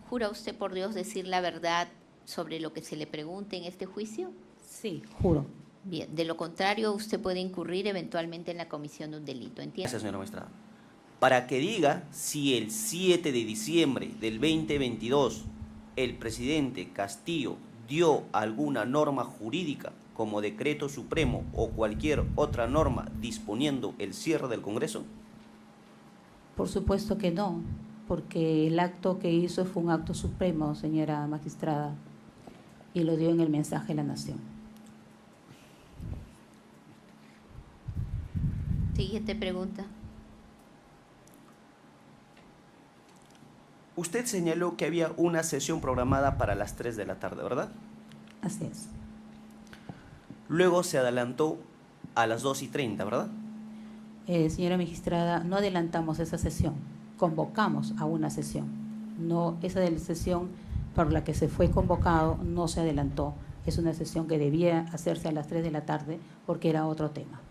¿Jura usted por Dios decir la verdad sobre lo que se le pregunte en este juicio? Sí, juro. Bien, de lo contrario usted puede incurrir eventualmente en la comisión de un delito, ¿entiende? Gracias, señora magistrada. Para que diga si el 7 de diciembre del 2022 el presidente Castillo dio alguna norma jurídica como decreto supremo o cualquier otra norma disponiendo el cierre del Congreso. Por supuesto que no, porque el acto que hizo fue un acto supremo, señora magistrada, y lo dio en el mensaje de la Nación. Siguiente pregunta. Usted señaló que había una sesión programada para las 3 de la tarde, ¿verdad? Así es. Luego se adelantó a las 2:30, ¿verdad? Señora magistrada, no adelantamos esa sesión, convocamos a una sesión. No, esa de la sesión por la que se fue convocado no se adelantó. Es una sesión que debía hacerse a las 3 de la tarde porque era otro tema.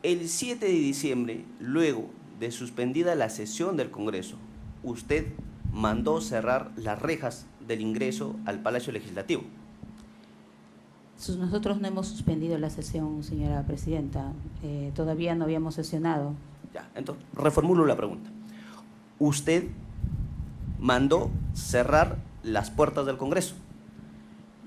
El 7 de diciembre, luego de suspendida la sesión del Congreso, usted mandó cerrar las rejas del ingreso al Palacio Legislativo. Nosotros no hemos suspendido la sesión, señora presidenta. Todavía no habíamos sesionado. Ya, entonces, reformulo la pregunta. Usted mandó cerrar las puertas del Congreso.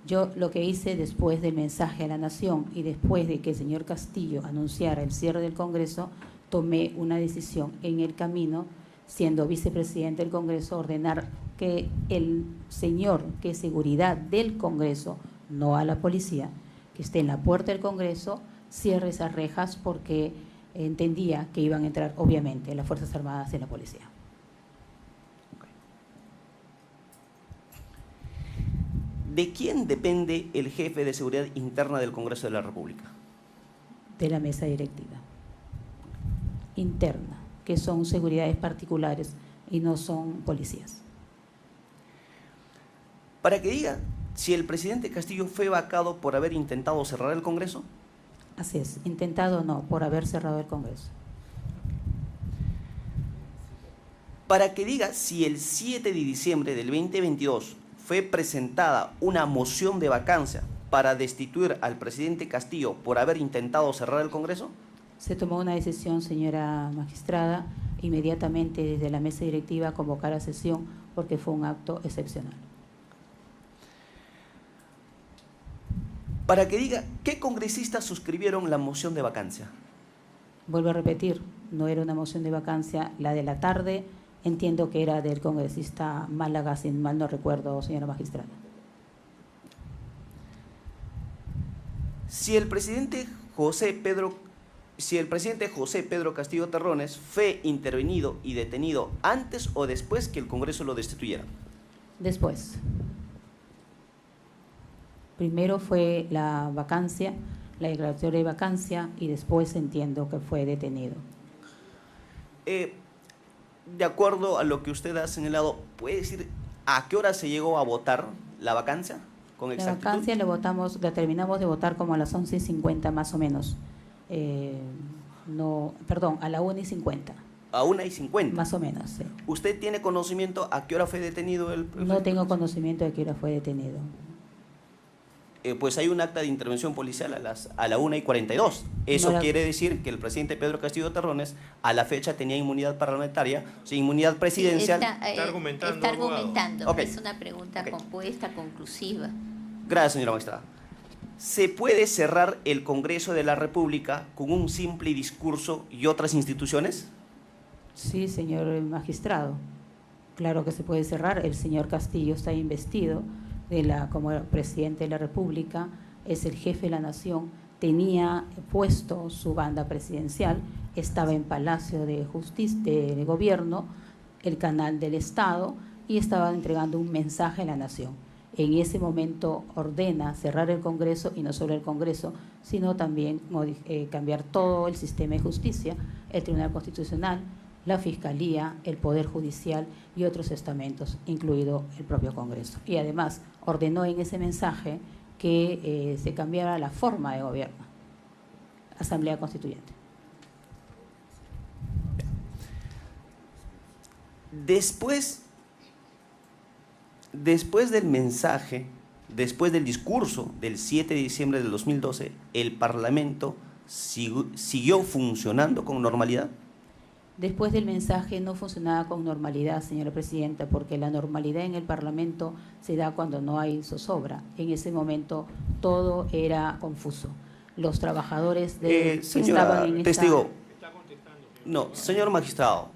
Yo lo que hice después del mensaje a la Nación y después de que el señor Castillo anunciara el cierre del Congreso, tomé una decisión en el camino, siendo vicepresidente del Congreso, ordenar que el señor que es seguridad del Congreso, no a la policía, que esté en la puerta del Congreso, cierre esas rejas porque entendía que iban a entrar, obviamente, las Fuerzas Armadas y la policía. ¿De quién depende el jefe de seguridad interna del Congreso de la República? De la mesa directiva interna, que son seguridades particulares y no son policías. Para que diga si el presidente Castillo fue vacado por haber intentado cerrar el Congreso. Así es, intentado no, por haber cerrado el Congreso. Para que diga si el 7 de diciembre del 2022 fue presentada una moción de vacancia para destituir al presidente Castillo por haber intentado cerrar el Congreso. Se tomó una decisión, señora magistrada, inmediatamente desde la mesa directiva convocar a sesión porque fue un acto excepcional. Para que diga qué congresistas suscribieron la moción de vacancia. Vuelvo a repetir, no era una moción de vacancia, la de la tarde, entiendo que era del congresista Málaga, si mal no recuerdo, señora magistrada. Si el presidente José Pedro Castillo Terrones fue intervenido y detenido antes o después que el Congreso lo destituyera. Después. Primero fue la vacancia, la declaratoria de vacancia, y después entiendo que fue detenido. De acuerdo a lo que usted ha señalado, ¿puede decir a qué hora se llegó a votar la vacancia? Con exactitud. La vacancia la terminamos de votar como a las 11:50 más o menos. A la 1:50. A 1:50. Más o menos, sí. ¿Usted tiene conocimiento a qué hora fue detenido el presidente? No tengo conocimiento de qué hora fue detenido. Pues hay un acta de intervención policial a la 1:42. Eso No quiere decir que el presidente Pedro Castillo Terrones a la fecha tenía inmunidad parlamentaria, o sea, inmunidad presidencial. Sí, está argumentando. Okay. Es una pregunta compuesta, conclusiva. Gracias, señora magistrada. ¿Se puede cerrar el Congreso de la República con un simple discurso y otras instituciones? Sí, señor magistrado. Claro que se puede cerrar. El señor Castillo está investido como presidente de la República, es el jefe de la nación, tenía puesto su banda presidencial, estaba en Palacio de Justicia, de Gobierno, el canal del Estado, y estaba entregando un mensaje a la nación. En ese momento ordena cerrar el Congreso, y no solo el Congreso, sino también cambiar todo el sistema de justicia, el Tribunal Constitucional, la Fiscalía, el Poder Judicial y otros estamentos, incluido el propio Congreso. Y además ordenó en ese mensaje que se cambiara la forma de gobierno. Asamblea Constituyente. Después del mensaje, después del discurso del 7 de diciembre del 2012, ¿el Parlamento siguió funcionando con normalidad? Después del mensaje no funcionaba con normalidad, señora presidenta, porque la normalidad en el Parlamento se da cuando no hay zozobra. En ese momento todo era confuso. Los trabajadores que estaban en testigo, no, señor magistrado,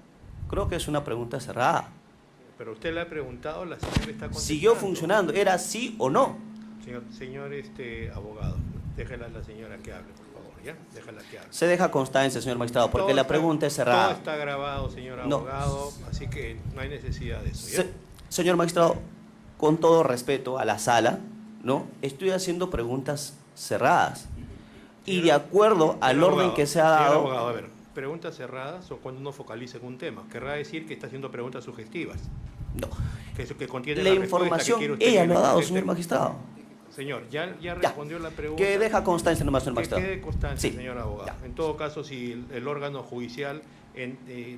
creo que es una pregunta cerrada. Pero usted le ha preguntado, la señora está contestando. ¿Siguió funcionando? ¿Era sí o no? Señor abogado, déjela a la señora que hable, por favor, ¿ya? Déjala que hable. Se deja constancia, señor magistrado, porque Todo la está- pregunta es cerrada. Todo está grabado, señor No. abogado, así que no hay necesidad de eso, ¿ya? Señor magistrado, con todo respeto a la sala, ¿no? Estoy haciendo preguntas cerradas. Y de acuerdo al Señor orden abogado, que se ha señor dado... abogado, a ver, preguntas cerradas o cuando uno focaliza en un tema. Querrá decir que está haciendo preguntas sugestivas. No. Que contiene La respuesta que información quiere usted ella que lo le ha dado, conteste. señor magistrado. Señor, ya respondió la pregunta. Que deja constancia nomás, señor Que magistrado. quede constancia, Sí. señor abogado. Ya. En todo caso, si el órgano judicial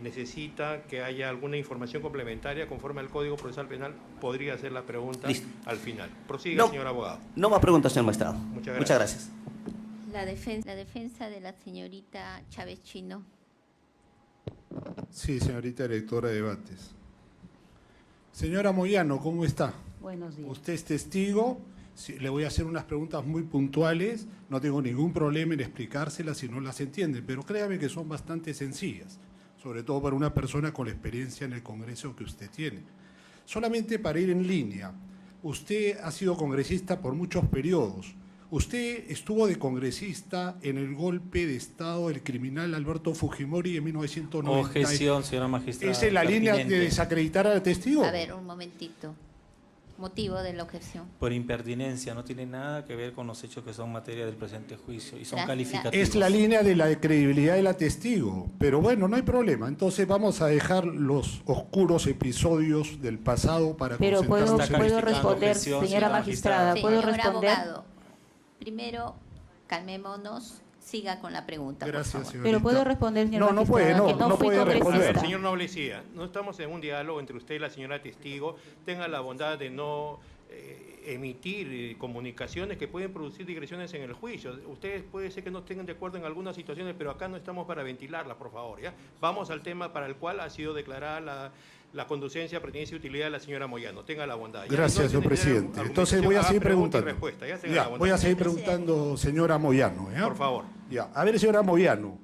necesita que haya alguna información complementaria conforme al Código Procesal Penal, podría hacer la pregunta Listo. al final. Prosiga, No. señor abogado. No más preguntas, señor magistrado. Muchas Muchas gracias. La defensa de la señorita Chávez Chino. Sí, señorita directora de debates. Señora Moyano, ¿cómo está? Buenos días. Usted es testigo, sí, le voy a hacer unas preguntas muy puntuales, no tengo ningún problema en explicárselas si no las entiende, pero créame que son bastante sencillas, sobre todo para una persona con la experiencia en el Congreso que usted tiene. Solamente para ir en línea, usted ha sido congresista por muchos periodos. Usted estuvo de congresista en el golpe de Estado del criminal Alberto Fujimori en 1990. Objeción, señora magistrada. ¿Esa es la línea de pertinente. desacreditar al testigo? A ver, un momentito. Motivo de la objeción. Por impertinencia, no tiene nada que ver con los hechos que son materia del presente juicio y son La- calificativos. Es la línea de la credibilidad de la testigo, pero bueno, no hay problema. Entonces vamos a dejar los oscuros episodios del pasado para Pero puedo concentrarnos en calificando responder, objeción, señora señora magistrada, ¿puedo Señor responder? abogado, primero calmémonos, siga con la pregunta, Gracias, por favor. señorita. Pero puedo responder, señor No, no puede, magistrada, que no fui puede A ver, responder. congresista. señor Noblecía, no estamos en un diálogo entre usted y la señora testigo. Tenga la bondad de no emitir comunicaciones que pueden producir digresiones en el juicio. Ustedes puede ser que no estén de acuerdo en algunas situaciones, pero acá no estamos para ventilarlas, por favor, ¿ya? Vamos al tema para el cual ha sido declarada la conducencia, pertinencia y utilidad de la señora Moyano. Tenga la bondad. ¿ya? Gracias, No señor tiene presidente. argumentación, Entonces voy a haga seguir pregunta y preguntando. respuesta, ya tenga Ya, la bondad. voy a seguir preguntando, señora Moyano. ¿ya? Por favor. Ya. A ver, señora Moyano,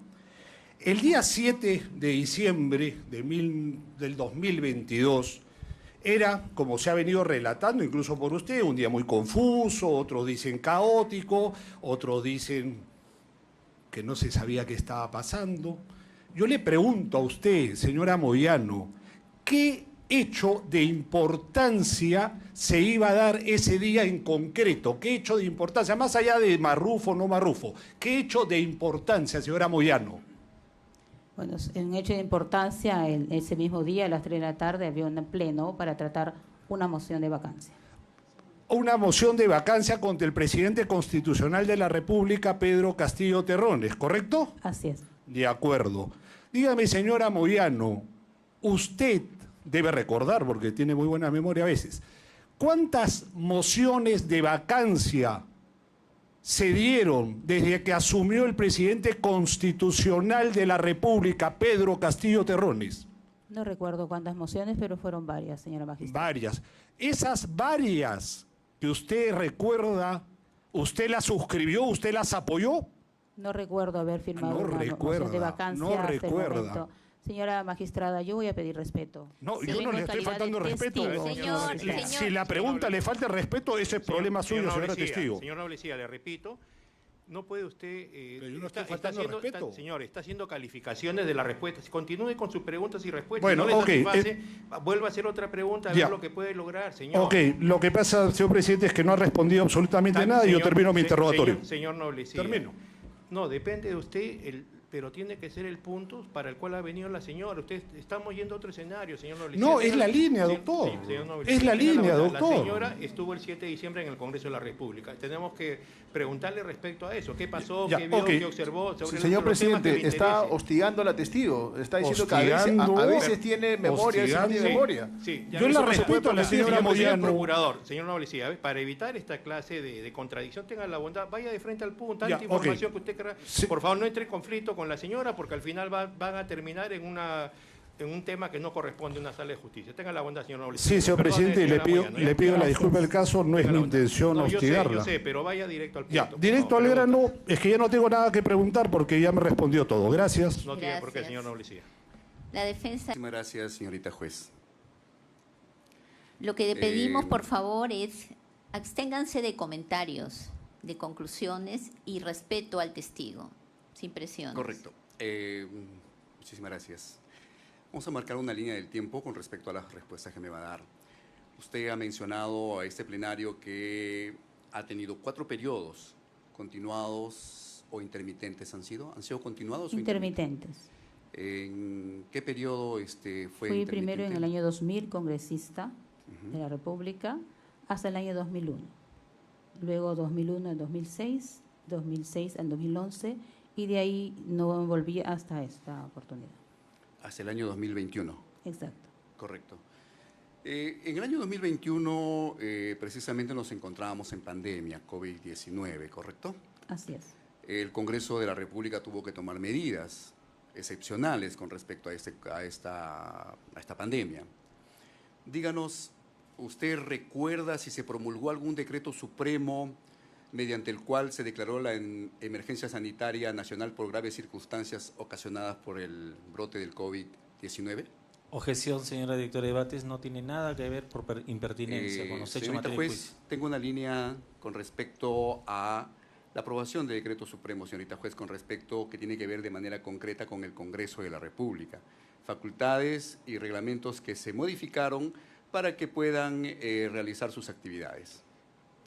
el día 7 de diciembre del 2022 era, como se ha venido relatando incluso por usted, un día muy confuso, otros dicen caótico, otros dicen que no se sabía qué estaba pasando. Yo le pregunto a usted, señora Moyano, ¿qué hecho de importancia se iba a dar ese día en concreto? ¿Qué hecho de importancia? Más allá de Marrufo o no Marrufo, ¿qué hecho de importancia, señora Moyano? Bueno, en un hecho de importancia, ese mismo día, a las 3 de la tarde, había un pleno para tratar una moción de vacancia. Una moción de vacancia contra el presidente constitucional de la República, Pedro Castillo Terrones, ¿correcto? Así es. De acuerdo. Dígame, señora Moyano, usted debe recordar, porque tiene muy buena memoria a veces, ¿cuántas mociones de vacancia se dieron desde que asumió el presidente constitucional de la República, Pedro Castillo Terrones? No recuerdo cuántas mociones, pero fueron varias, señora magistrada. Varias. Esas varias que usted recuerda, ¿usted las suscribió, usted las apoyó? No recuerdo haber firmado No una moción de recuerda, vacancia no hasta el recuerda. momento. Señora magistrada, yo voy a pedir respeto. No, Sí, yo no en le estoy calidad faltando de respeto. testigo, Señor, señora. Si la pregunta le falta el respeto, ese es problema suyo, señora Noblecía, testigo. Señor Noblecía, le repito, no puede usted... Pero yo no estoy faltando respeto. Señor, está haciendo calificaciones de las respuestas. Continúe con sus preguntas y respuestas. Bueno, Si no le ok, satisface, vuelva a hacer otra pregunta a ya. ver lo que puede lograr, señor. Ok, lo que pasa, señor presidente, es que no ha respondido absolutamente nada y yo Señor- termino mi interrogatorio. Señor Noblecía. Termino. No, depende de usted pero tiene que ser el punto para el cual ha venido la señora. Estamos yendo a otro escenario, señor Nobleza. No, es la línea, doctor. Señor Nobleza, Es la línea, La doctor. señora estuvo el 7 de diciembre en el Congreso de la República. Tenemos que preguntarle respecto a eso. ¿Qué pasó? Ya, ¿Qué vio? ok. ¿Qué observó? Sobre Sí, señor los temas que presidente, le está interesen. hostigando a la testigo. Está diciendo que Hostigando, a veces tiene memoria, a veces no tiene hostigando. memoria. Sí, ya Yo no la se puede respeto a la porque, señora señor Moyano. procurador, señor Noblecía, para evitar esta clase de contradicción, tenga la bondad, vaya de frente al punto, tanta Ya, información ok. que usted querrá. Sí. Por favor, no entre en conflicto con la señora, porque al final van a terminar en un tema que no corresponde a una sala de justicia. Tenga la bondad, señor Noblecía. Sí, señor Perdone, presidente, señora le Moyano, pido la Gracias. disculpa del caso, no es tenga mi la bondad. intención No, hostigarla. yo sé, pero vaya directo al punto. Ya, por directo favor, al grano, pregunta. es que ya no tengo nada que preguntar porque ya me respondió todo. Gracias. No tiene por qué, Gracias. señor Noblecía. La defensa. Muchísimas gracias, señorita juez. Lo que le pedimos, Eh, por favor, es absténganse de comentarios, de conclusiones y respeto al testigo, sin presiones. Correcto. Muchísimas gracias. Vamos a marcar una línea del tiempo con respecto a las respuestas que me va a dar. Usted ha mencionado a este plenario que ha tenido 4 periodos continuados o intermitentes. ¿Han sido continuados o Intermitentes. ¿En qué periodo fue Fui primero en intermitente? el año 2000 congresista de la República hasta el año 2001. Luego 2001 al 2006, 2006 al 2011 y de ahí no volví hasta esta oportunidad. Hasta el año 2021. Exacto. Correcto. En el año 2021 precisamente nos encontrábamos en pandemia, COVID-19, ¿correcto? Así es. El Congreso de la República tuvo que tomar medidas excepcionales con respecto a esta pandemia. Díganos, ¿usted recuerda si se promulgó algún decreto supremo mediante el cual se declaró la emergencia sanitaria nacional por graves circunstancias ocasionadas por el brote del COVID-19? Objeción, señora directora de debates, no tiene nada que ver por impertinencia con los hechos en Señorita materia de juez, juicio. tengo una línea con respecto a la aprobación de decreto supremo, señorita juez, con respecto que tiene que ver de manera concreta con el Congreso de la República. Facultades y reglamentos que se modificaron para que puedan realizar sus actividades.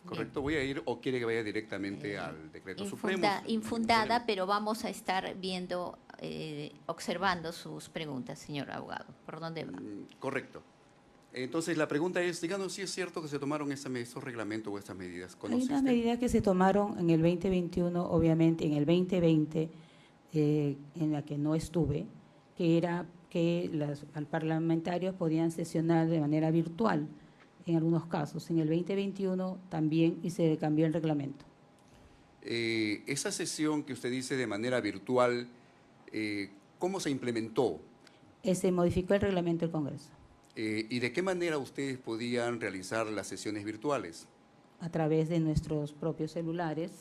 ¿Correcto? ¿Voy a ir o quiere que vaya directamente al decreto supremo? Infundada, pero vamos a estar viendo, observando sus preguntas, señor abogado. ¿Por dónde va? Correcto. Entonces, la pregunta es, díganos si es cierto que se tomaron estos reglamentos o estas medidas. Hay ¿Conoce unas usted? medidas que se tomaron en el 2021, obviamente en el 2020, en la que no estuve, que era que los parlamentarios podían sesionar de manera virtual en algunos casos. En el 2021 también y se cambió el reglamento. Esa sesión que usted dice de manera virtual, ¿cómo se implementó? Se modificó el reglamento del Congreso ¿Y de qué manera ustedes podían realizar las sesiones virtuales? a través de nuestros propios celulares.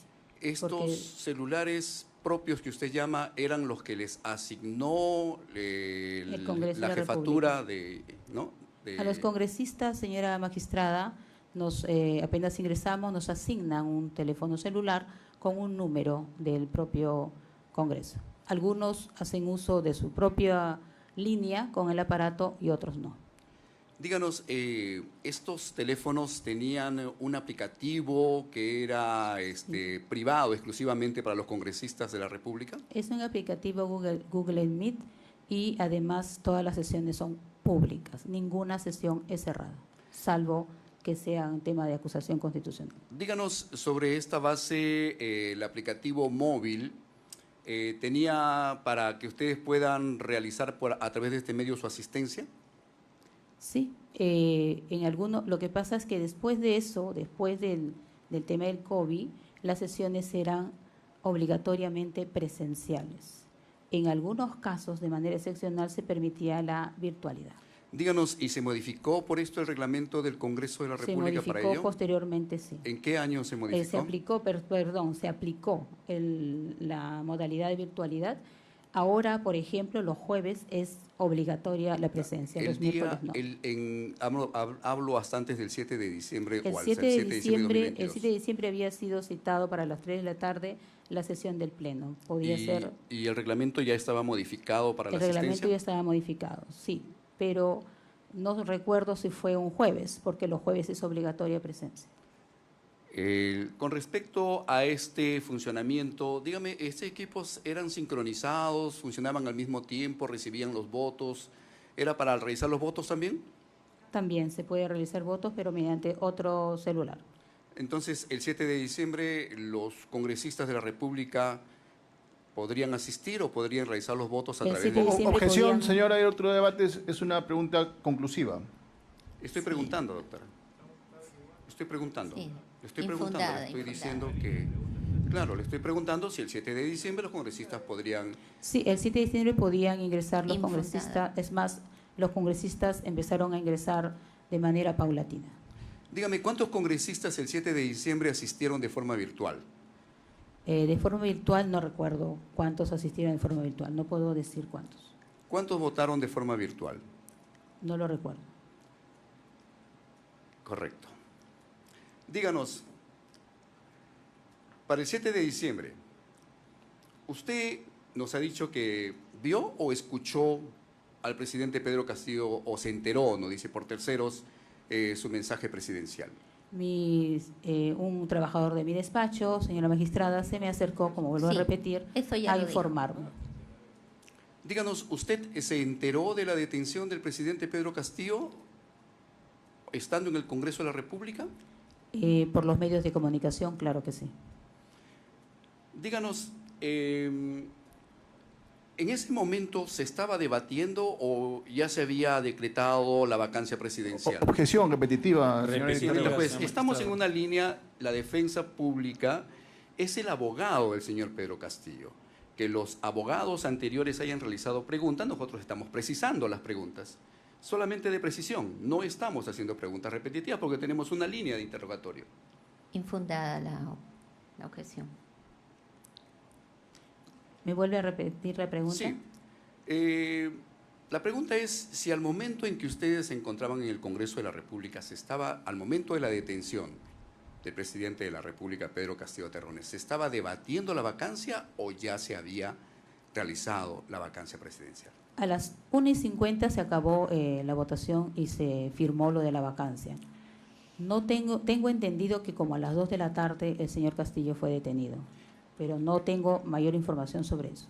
Estos Porque- celulares propios que usted llama eran los que les asignó El Congreso de la la jefatura ¿no? A los congresistas, señora magistrada, apenas ingresamos, nos asignan un teléfono celular con un número del propio Congreso. Algunos hacen uso de su propia línea con el aparato y otros no. Díganos, ¿estos teléfonos tenían un aplicativo que era privado exclusivamente para los congresistas de la República? Es un aplicativo Google Meet y además todas las sesiones son públicas. Ninguna sesión es cerrada, salvo que sea un tema de acusación constitucional. Díganos sobre esta base, el aplicativo móvil, ¿tenía para que ustedes puedan realizar a través de este medio su asistencia? Sí, lo que pasa es que después de eso, después del tema del COVID, las sesiones serán obligatoriamente presenciales. En algunos casos, de manera excepcional, se permitía la virtualidad. Díganos, ¿y se modificó por esto el reglamento del Congreso de la Se República para modificó ello? posteriormente, sí. ¿En qué año se modificó? Se aplicó la modalidad de virtualidad. Ahora, por ejemplo, los jueves es obligatoria la presencia, los miércoles no. Hablo hasta antes del 7 de diciembre El o al 7 de diciembre, 2022. el 7 de diciembre había sido citado para las 3 de la tarde la sesión del Pleno. Podía ser, ¿Y el reglamento ya estaba modificado para el la reglamento asistencia? ya estaba modificado, sí, pero no recuerdo si fue un jueves, porque los jueves es obligatoria presencia. Con respecto a este funcionamiento, dígame, ¿estos equipos eran sincronizados, funcionaban al mismo tiempo, recibían los votos? ¿Era para realizar los votos también? También se puede realizar votos, pero mediante otro celular. Entonces, el 7 de diciembre, ¿los congresistas de la República podrían asistir o podrían realizar los votos a El través 7 de de...? diciembre Objeción, podían- señora, hay otro debate, es una pregunta conclusiva. Estoy preguntando, doctora. Estoy preguntando. Sí. Le estoy preguntando, Infundada, le estoy infundada. diciendo que... Claro, le estoy preguntando si el 7 de diciembre los congresistas podrían... Sí, el 7 de diciembre podían ingresar los Infundada. congresistas, es más, los congresistas empezaron a ingresar de manera paulatina. Dígame, ¿cuántos congresistas el 7 de diciembre asistieron de forma virtual? De forma virtual no recuerdo cuántos asistieron de forma virtual, no puedo decir cuántos, ¿Cuántos votaron de forma virtual? no lo recuerdo. Correcto. Díganos, para el 7 de diciembre, ¿usted nos ha dicho que vio o escuchó al presidente Pedro Castillo o se enteró, nos dice por terceros, su mensaje presidencial? Un trabajador de mi despacho, señora magistrada, se me acercó, como vuelvo Sí, a repetir, eso ya a lo dijo. informarme. Díganos, ¿usted se enteró de la detención del presidente Pedro Castillo estando en el Congreso de la República? Por los medios de comunicación, claro que sí. Díganos, ¿en ese momento se estaba debatiendo o ya se había decretado la vacancia presidencial? Objeción repetitiva, señora Repetitiva. Victorina. Pues señor estamos en magistrado. una línea, la defensa pública es el abogado del señor Pedro Castillo. Que los abogados anteriores hayan realizado preguntas, nosotros estamos precisando las preguntas. Solamente de precisión, no estamos haciendo preguntas repetitivas porque tenemos una línea de interrogatorio. Infundada la objeción. ¿Me vuelve a repetir la pregunta? Sí. La pregunta es si al momento en que ustedes se encontraban en el Congreso de la República, al momento de la detención del presidente de la República, Pedro Castillo Terrones, ¿se estaba debatiendo la vacancia o ya se había realizado la vacancia presidencial? A las 1:50 se acabó la votación y se firmó lo de la vacancia. No tengo entendido que como a las 2 de la tarde el señor Castillo fue detenido, pero no tengo mayor información sobre eso.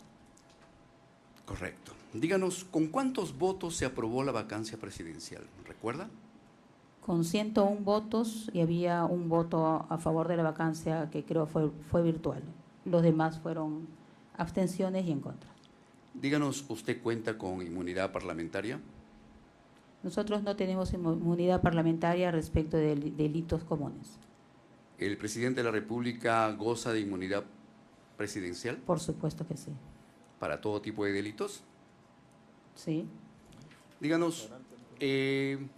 Correcto. Díganos, ¿con cuántos votos se aprobó la vacancia presidencial? ¿Recuerda? Con 101 votos y había un voto a favor de la vacancia que creo fue virtual. Los demás fueron abstenciones y en contra. Díganos, ¿usted cuenta con inmunidad parlamentaria? Nosotros no tenemos inmunidad parlamentaria respecto de delitos comunes. ¿El presidente de la República goza de inmunidad presidencial Por supuesto que sí. para todo tipo de delitos? Sí. Díganos, en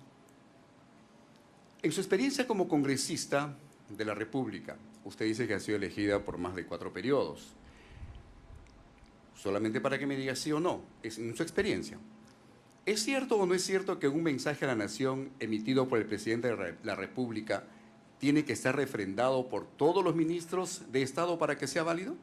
su experiencia como congresista de la República, usted dice que ha sido elegida por más de 4 periodos. Solamente para que me diga sí o no, es en su experiencia. ¿Es cierto o no es cierto que un mensaje a la nación emitido por el presidente de la República tiene que estar refrendado por todos los ministros de Estado para que sea válido?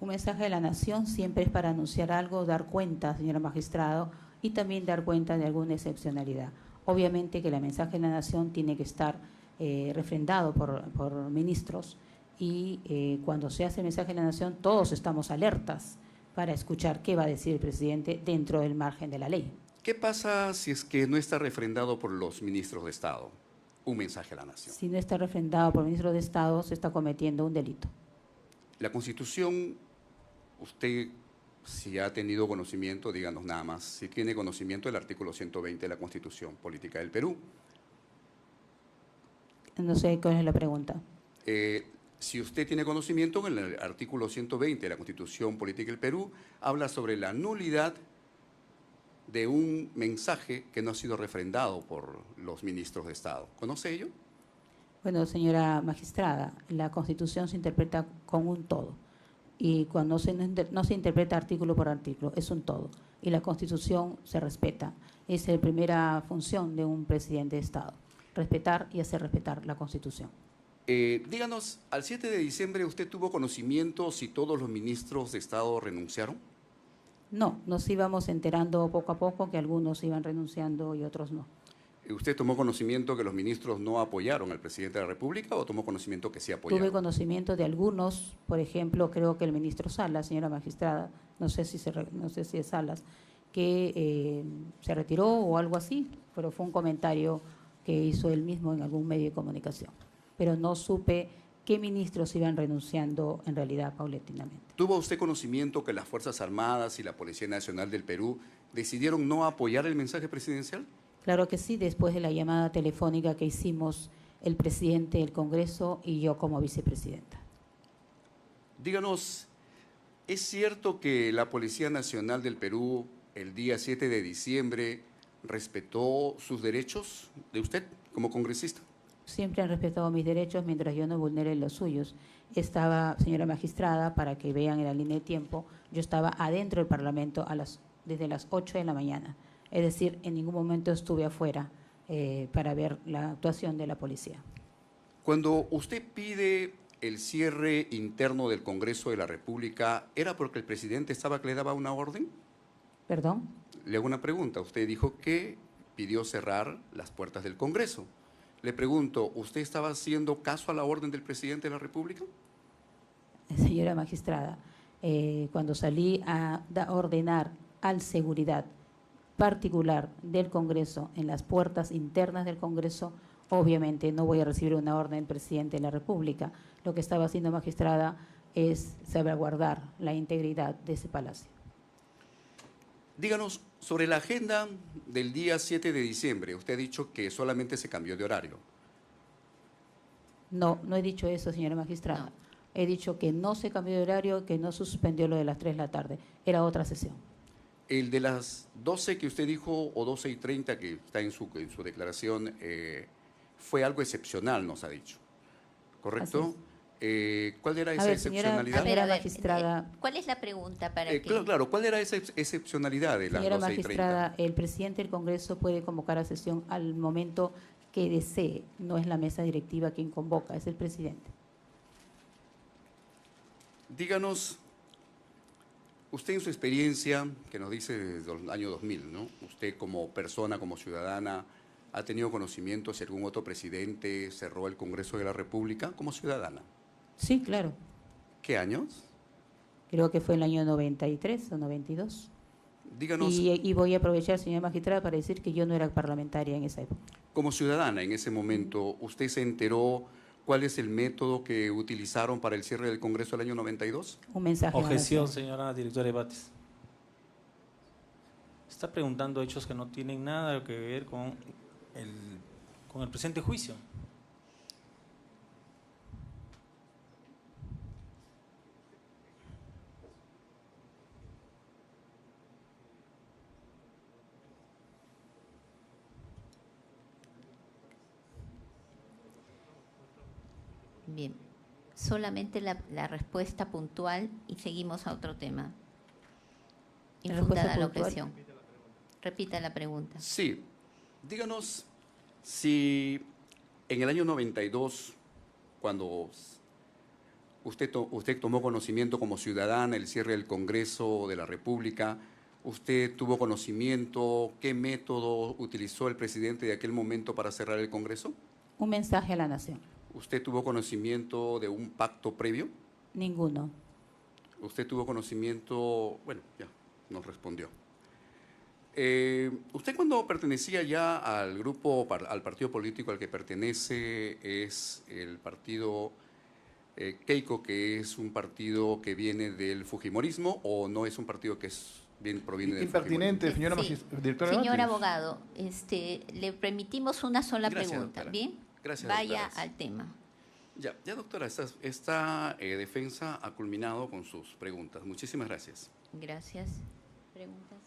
Un mensaje de la nación siempre es para anunciar algo, dar cuenta, señora magistrado, y también dar cuenta de alguna excepcionalidad. Obviamente que el mensaje de la nación tiene que estar refrendado por ministros y cuando se hace el mensaje de la nación todos estamos alertas para escuchar qué va a decir el presidente dentro del margen de la ley. ¿Qué pasa si es que no está refrendado por los ministros de Estado? Un mensaje a la nación. Si no está refrendado por ministros de Estado, se está cometiendo un delito. La Constitución, usted, si ha tenido conocimiento, díganos nada más, si tiene conocimiento del artículo 120 de la Constitución Política del Perú. No sé cuál es la pregunta. Si usted tiene conocimiento, en el artículo 120 de la Constitución Política del Perú habla sobre la nulidad de un mensaje que no ha sido refrendado por los ministros de Estado. ¿Conoce ello? Bueno, señora magistrada, la Constitución se interpreta como un todo. Y cuando no se interpreta artículo por artículo, es un todo. Y la Constitución se respeta. Esa es la primera función de un presidente de Estado, respetar y hacer respetar la Constitución. Díganos, al 7 de diciembre, ¿usted tuvo conocimiento si todos los ministros de Estado renunciaron? No, nos íbamos enterando poco a poco que algunos iban renunciando y otros no. ¿Usted tomó conocimiento que los ministros no apoyaron al presidente de la República o tomó conocimiento que sí apoyaron? Tuve conocimiento de algunos, por ejemplo, creo que el ministro Salas, señora magistrada, no sé si es Salas, que se retiró o algo así, pero fue un comentario que hizo él mismo en algún medio de comunicación. Pero no supe qué ministros iban renunciando en realidad paulatinamente. ¿Tuvo usted conocimiento que las Fuerzas Armadas y la Policía Nacional del Perú decidieron no apoyar el mensaje presidencial? Claro que sí, después de la llamada telefónica que hicimos el presidente del Congreso y yo como vicepresidenta. Díganos, ¿es cierto que la Policía Nacional del Perú el día 7 de diciembre respetó sus derechos de usted como congresista? Siempre han respetado mis derechos mientras yo no vulnere los suyos. Estaba, señora magistrada, para que vean en la línea de tiempo, yo estaba adentro del Parlamento desde las 8 de la mañana. Es decir, en ningún momento estuve afuera para ver la actuación de la policía. Cuando usted pide el cierre interno del Congreso de la República, ¿era porque el presidente estaba que le daba una orden? ¿Perdón? Le hago una pregunta. Usted dijo que pidió cerrar las puertas del Congreso. Le pregunto, ¿usted estaba haciendo caso a la orden del presidente de la República? Señora magistrada, cuando salí a ordenar al seguridad particular del Congreso en las puertas internas del Congreso, obviamente no voy a recibir una orden del presidente de la República. Lo que estaba haciendo magistrada es salvaguardar la integridad de ese palacio. Díganos, sobre la agenda del día 7 de diciembre, usted ha dicho que solamente se cambió de horario. No, no he dicho eso, señora magistrada. No. He dicho que no se cambió de horario, que no se suspendió lo de las 3 de la tarde. Era otra sesión. El de las 12 que usted dijo, o 12:30 que está en su declaración, fue algo excepcional, nos ha dicho. ¿Correcto? ¿Cuál era esa ver, señora, excepcionalidad? Señora magistrada. ¿Cuál es la pregunta para que? Claro, ¿cuál era esa excepcionalidad de las Señora 12:30? magistrada, el presidente del Congreso puede convocar a sesión al momento que desee. No es la mesa directiva quien convoca, es el presidente. Díganos, usted en su experiencia, que nos dice desde el año 2000, ¿no? Usted como persona, como ciudadana, ¿ha tenido conocimiento si algún otro presidente cerró el Congreso de la República como ciudadana? Sí, claro. ¿Qué años? Creo que fue en el año 93 o 92. Díganos, Y voy a aprovechar, señora magistrada, para decir que yo no era parlamentaria en esa época. como ciudadana en ese momento, ¿usted se enteró cuál es el método que utilizaron para el cierre del Congreso del año 92? Un mensaje. a la Objeción, nación. señora directora de debates. Está preguntando hechos que no tienen nada que ver con el presente juicio. Bien, solamente la respuesta puntual y seguimos a otro tema. La Infundada respuesta la puntual. objeción. Repita la pregunta. Sí. Díganos si en el año 92, cuando usted tomó conocimiento como ciudadana el cierre del Congreso de la República, ¿usted tuvo conocimiento qué método utilizó el presidente de aquel momento para cerrar el Congreso? Un mensaje a la nación. ¿Usted tuvo conocimiento de un pacto previo? Ninguno. ¿Usted tuvo conocimiento? Bueno, ya nos respondió. Usted cuando pertenecía ya al al partido político al que pertenece, es el partido Keiko, que es un partido que viene del fujimorismo, o no es un partido que proviene del Impertinente, señora Sí. directora de Señor debates. abogado, le permitimos una sola Gracias, pregunta, doctora. ¿bien? Gracias, Vaya doctora. al tema. Ya, doctora, esta defensa ha culminado con sus preguntas. Muchísimas gracias. Gracias. ¿Preguntas?